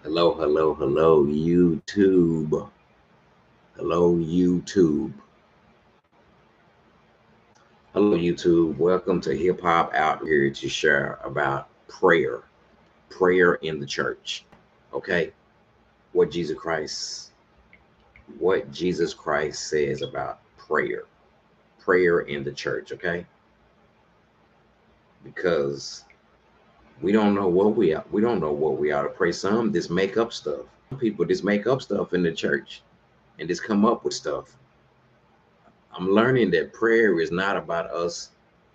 Hello, hello, hello, YouTube. Hello, YouTube. Hello, YouTube. Welcome to Hip Hop Out here to share about prayer in the church. Okay, what Jesus Christ, what Jesus Christ says about prayer in the church. Okay, because we don't know what we ought to pray. Some just make up stuff. People just make up stuff in the church and just come up with stuff. I'm learning that prayer is not about us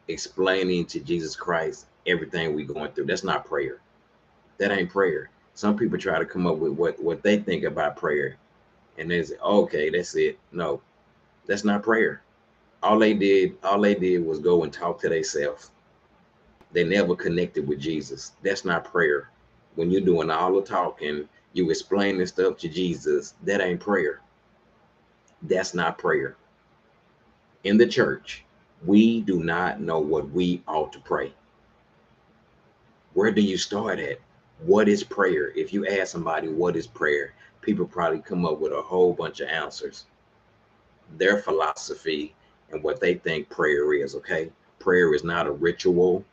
explaining to Jesus Christ everything we're going through. That's not prayer. That ain't prayer. Some people try to come up with what they think about prayer, and they say, "Okay, that's it." No, that's not prayer. All they did was go and talk to themselves. They never connected with Jesus. That's not prayer. When you're doing all the talking, you explaining stuff to Jesus. That ain't prayer. That's not prayer. In the church, we do not know what we ought to pray. Where do you start at? What is prayer? If you ask somebody what is prayer, people probably come up with a whole bunch of answers. Their philosophy and what they think prayer is, okay? Prayer is not a ritual.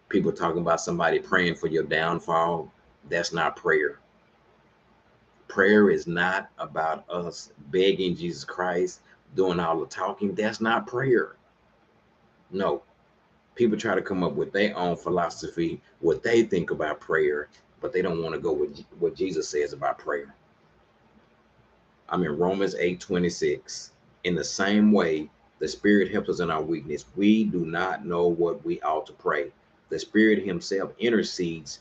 People talking about somebody praying for your downfall. That's not prayer. Prayer is not about us begging Jesus Christ, doing all the talking. That's not prayer. No, people try to come up with their own philosophy, what they think about prayer, but they don't want to go with what Jesus says about prayer. I'm in Romans 8:26. In the same way, the Spirit helps us in our weakness. We do not know what we ought to pray. The Spirit Himself intercedes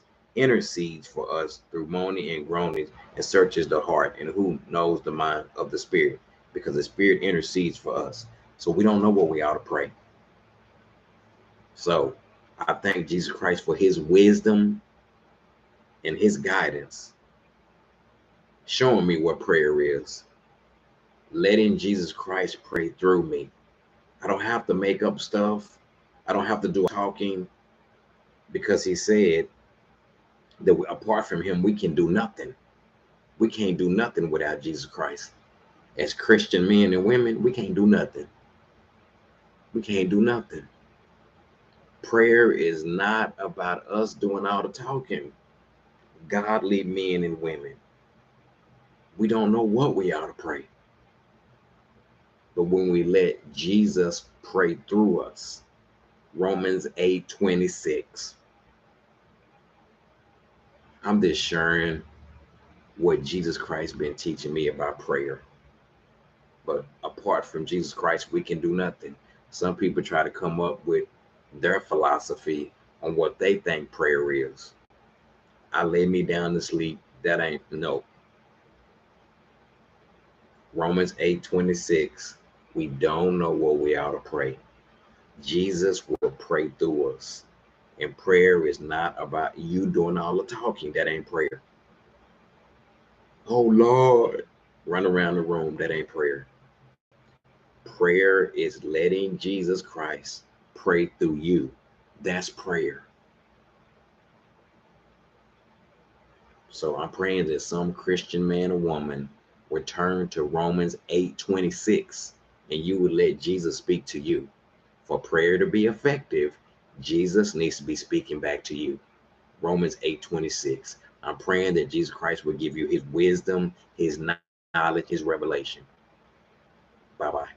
for us through moaning and groanings and searches the heart. And who knows the mind of the Spirit? Because the Spirit intercedes for us. So we don't know what we ought to pray. So I thank Jesus Christ for His wisdom and His guidance, showing me what prayer is, letting Jesus Christ pray through me. I don't have to make up stuff. I don't have to do talking because He said that apart from Him, we can do nothing. We can't do nothing without Jesus Christ. As Christian men and women, we can't do nothing. We can't do nothing. Prayer is not about us doing all the talking. Godly men and women, we don't know what we ought to pray. But when we let Jesus pray through us, Romans 8:26. I'm just sharing what Jesus Christ been teaching me about prayer. But apart from Jesus Christ, we can do nothing. Some people try to come up with their philosophy on what they think prayer is. I lay me down to sleep. That ain't no. Romans 8:26. We don't know what we ought to pray. Jesus will pray through us. And prayer is not about you doing all the talking. That ain't prayer. Oh Lord. Run around the room. That ain't prayer. Prayer is letting Jesus Christ pray through you. That's prayer. So I'm praying that some Christian man or woman would turn to Romans 8:26 and you would let Jesus speak to you. For prayer to be effective, Jesus needs to be speaking back to you. Romans 8:26. I'm praying that Jesus Christ will give you His wisdom, His knowledge, His revelation. Bye bye.